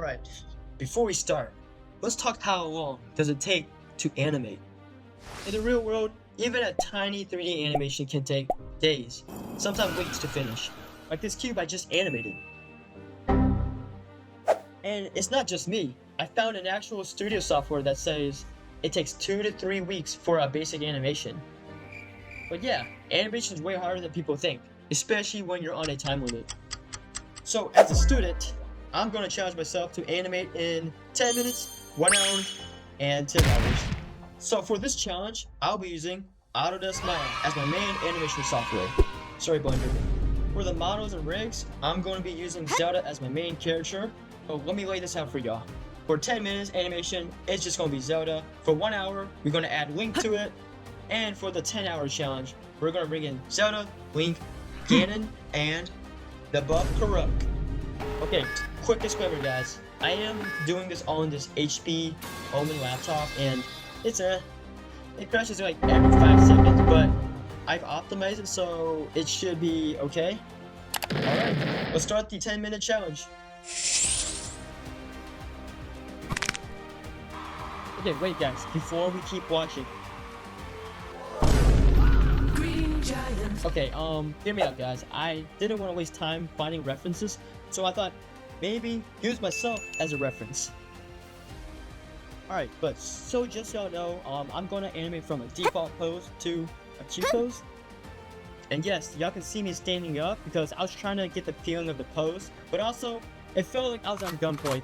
Alright, before we start, let's talk how long does it take to animate. In the real world, even a tiny 3D animation can take days, sometimes weeks to finish, like this cube I just animated. And it's not just me, I found an actual studio software that says it takes 2 to 3 weeks for a basic animation. But yeah, animation is way harder than people think, especially when you're on a time limit. So as a student, I'm going to challenge myself to animate in 10 minutes, 1 hour, and 10 hours. So for this challenge, I'll be using Autodesk Maya as my main animation software. Sorry, Blender. For the models and rigs, I'm going to be using Zelda as my main character. But let me lay this out for y'all. For 10 minutes animation, it's just going to be Zelda. For 1 hour, we're going to add Link to it. And for the 10-hour challenge, we're going to bring in Zelda, Link, Ganon, and the buff Karuk. Okay, quick disclaimer guys. I am doing this on this HP Omen laptop and it crashes like every 5 seconds, but I've optimized it so it should be okay. Alright, let's start the 10-minute challenge. Okay, wait guys, before we keep watching. Okay, hear me out guys. I didn't want to waste time finding references, so I thought maybe use myself as a reference. Alright, but so just so y'all know, I'm gonna animate from a default pose to a Q pose. And yes, y'all can see me standing up because I was trying to get the feeling of the pose, but also it felt like I was on gunpoint.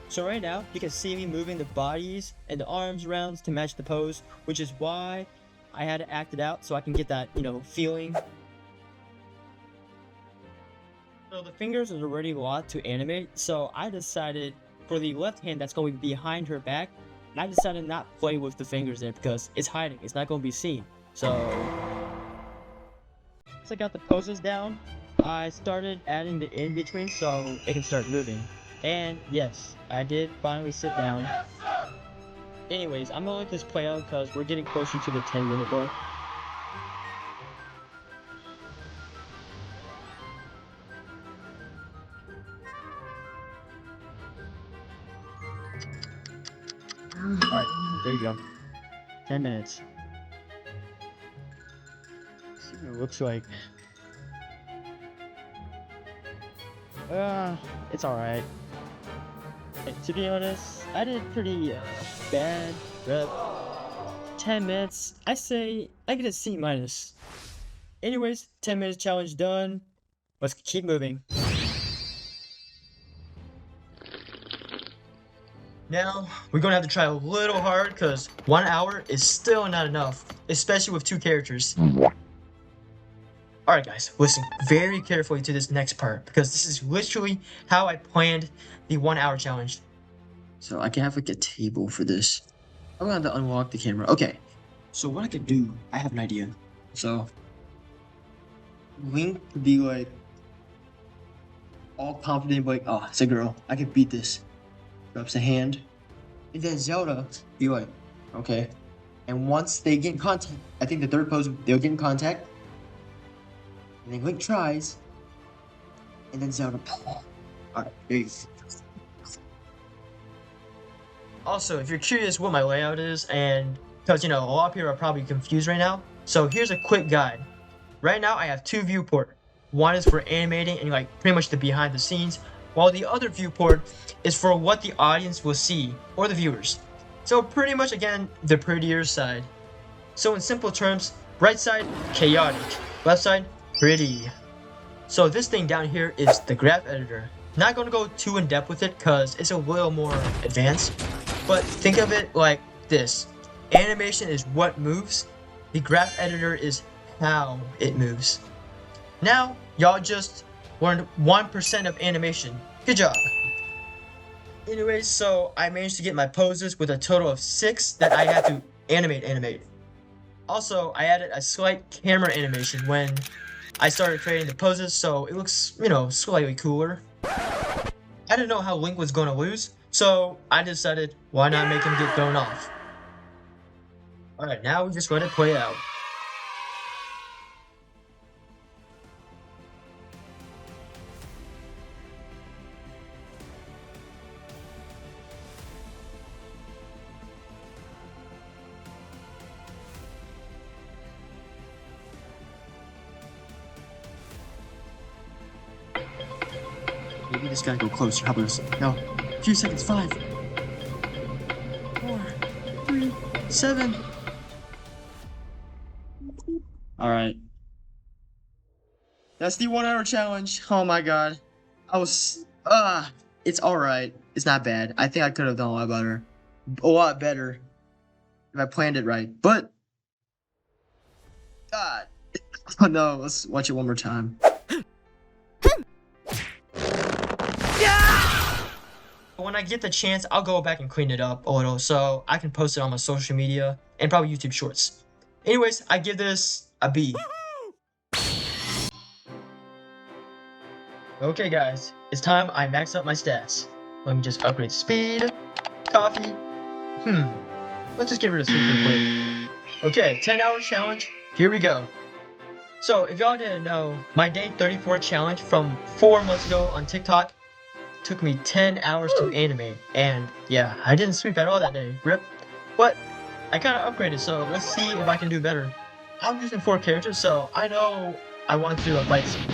So right now, you can see me moving the bodies and the arms around to match the pose, which is why I had to act it out so I can get that, feeling. So the fingers is already a lot to animate, so I decided for the left hand that's going to be behind her back, and I decided not to play with the fingers there because it's hiding, it's not going to be seen. So once I got the poses down, I started adding the in-between so it can start moving. And yes, I did finally sit down. Anyways, I'm gonna let this play out because we're getting closer to the 10-minute mark. Alright, there you go. 10 minutes. Let's see what it looks like. It's alright. To be honest, I did pretty bad rep. 10 minutes, I say I get a C minus. Anyways, 10 minutes challenge done. Let's keep moving. Now, we're gonna have to try a little hard because 1 hour is still not enough, especially with 2 characters. Alright guys, listen very carefully to this next part because this is literally how I planned the 1 hour challenge. So I can have like a table for this. I'm gonna have to unlock the camera. Okay, so what I could do, I have an idea. So Link could be like all confident, like, oh, it's a girl, I could beat this. Drops a hand. And then Zelda be like, okay. And once they get in contact, I think the third pose, they'll get in contact. And then Link tries. And then Zelda. Alright, there you go. Also, if you're curious what my layout is, and because, a lot of people are probably confused right now. So here's a quick guide. Right now, I have 2 viewports. One is for animating and pretty much the behind the scenes, while the other viewport is for what the audience will see, or the viewers. So pretty much, again, the prettier side. So in simple terms, right side, chaotic. Left side, pretty. So this thing down here is the graph editor. Not going to go too in depth with it because it's a little more advanced. But think of it like this. Animation is what moves. The graph editor is how it moves. Now, y'all just learned 1% of animation. Good job. Anyways, so I managed to get my poses with a total of 6 that I had to animate. Also, I added a slight camera animation when I started creating the poses, so it looks, slightly cooler. I didn't know how Link was going to lose, so I decided why not make him get thrown off. Alright, now we just let it play out. Maybe this gotta go closer. How about this? No. A few seconds. 5, 4, 3, 7. Alright. That's the 1 hour challenge. Oh my god. It's alright. It's not bad. I think I could have done a lot better. A lot better. If I planned it right. But God. Oh no, let's watch it one more time. When I get the chance, I'll go back and clean it up a little so I can post it on my social media and probably YouTube Shorts. Anyways, I give this a B. Okay guys, it's time I max up my stats. Let me just upgrade speed, coffee. Let's just get rid of sleep real quick. Okay, 10-hour challenge, here we go. So if y'all didn't know, my day 34 challenge from 4 months ago on TikTok took me 10 hours to animate, and yeah, I didn't sweep at all that day, rip. But I kind of upgraded, so let's see if I can do better. I'm using 4 characters, so I know I want to do a fight scene.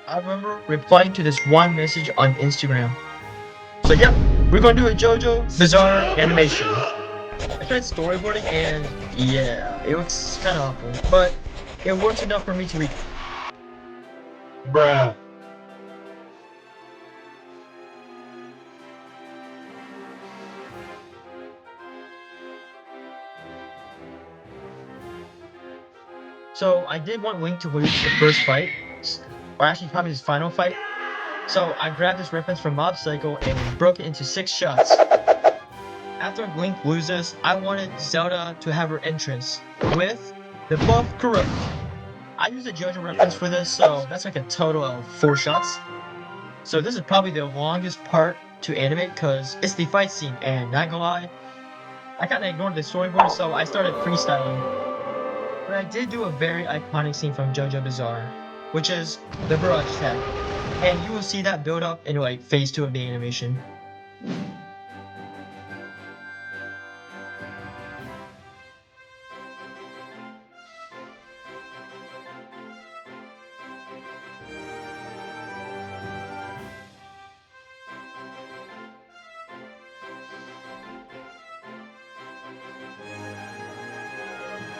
I remember replying to this one message on Instagram. So yeah, we're gonna do a JoJo Bizarre animation. I tried storyboarding and yeah, it looks kind of awful, but it works enough for me to read. Bruh. So I did want Link to lose the first fight, or actually probably his final fight. So I grabbed this reference from Mob Psycho and broke it into 6 shots. After Link loses, I wanted Zelda to have her entrance with the buff Corrupt. I used a JoJo reference for this, so that's like a total of 4 shots. So this is probably the longest part to animate because it's the fight scene, and not gonna lie, I kinda ignored the storyboard, so I started freestyling. But I did do a very iconic scene from JoJo Bizarre, which is the barrage attack, and you will see that build up in like phase 2 of the animation.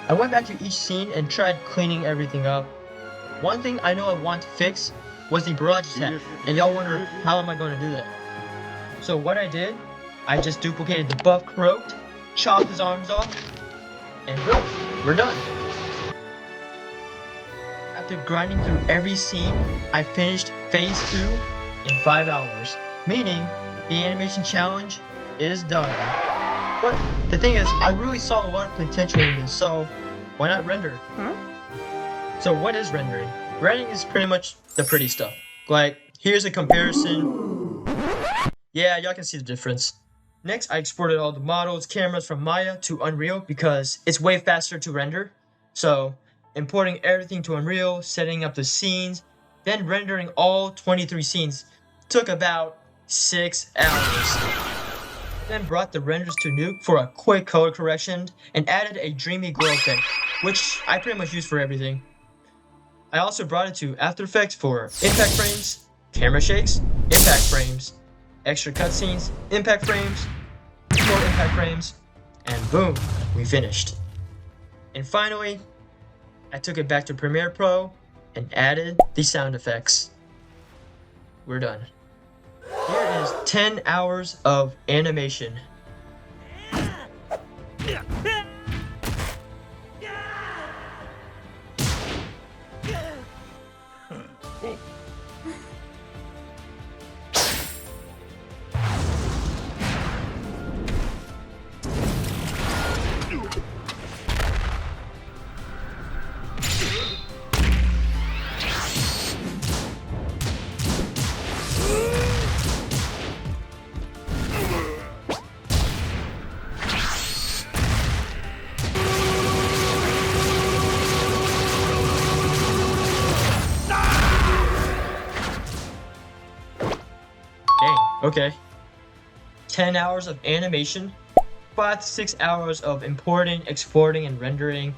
I went back to each scene and tried cleaning everything up. One thing I know I want to fix was the barrage attack, and y'all wonder how am I going to do that. So what I did, I just duplicated the buff Croaked, chopped his arms off, and boom, we're done. After grinding through every scene, I finished phase 2 in 5 hours, meaning the animation challenge is done. But the thing is, I really saw a lot of potential in this, so why not render? So what is rendering? Rendering is pretty much the pretty stuff. Like, here's a comparison. Yeah, y'all can see the difference. Next, I exported all the models, cameras from Maya to Unreal because it's way faster to render. So, importing everything to Unreal, setting up the scenes, then rendering all 23 scenes took about 6 hours. Then brought the renders to Nuke for a quick color correction and added a dreamy glow effect, which I pretty much use for everything. I also brought it to After Effects for impact frames, camera shakes, impact frames, extra cutscenes, impact frames, more impact frames, and boom, we finished. And finally, I took it back to Premiere Pro and added the sound effects. We're done. Here is 10 hours of animation. Okay. 10 hours of animation, 5 to 6 hours of importing, exporting, and rendering,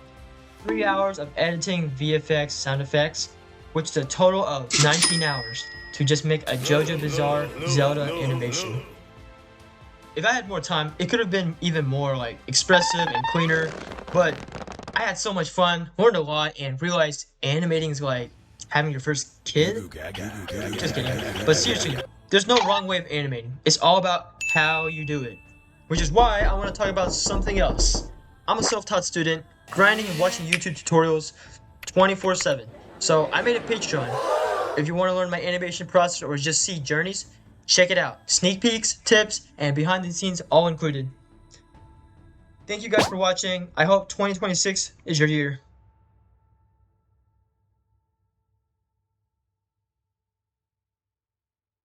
3 hours of editing, VFX, sound effects, which is a total of 19 hours. to just make a JoJo Bizarre Zelda animation. If I had more time, it could have been even more like expressive and cleaner, but I had so much fun, learned a lot, and realized animating is like having your first kid. Just kidding. But seriously, there's no wrong way of animating. It's all about how you do it. Which is why I want to talk about something else. I'm a self-taught student, grinding and watching YouTube tutorials 24/7. So I made a Patreon. If you want to learn my animation process or just see journeys, check it out. Sneak peeks, tips, and behind the scenes all included. Thank you guys for watching. I hope 2026 is your year.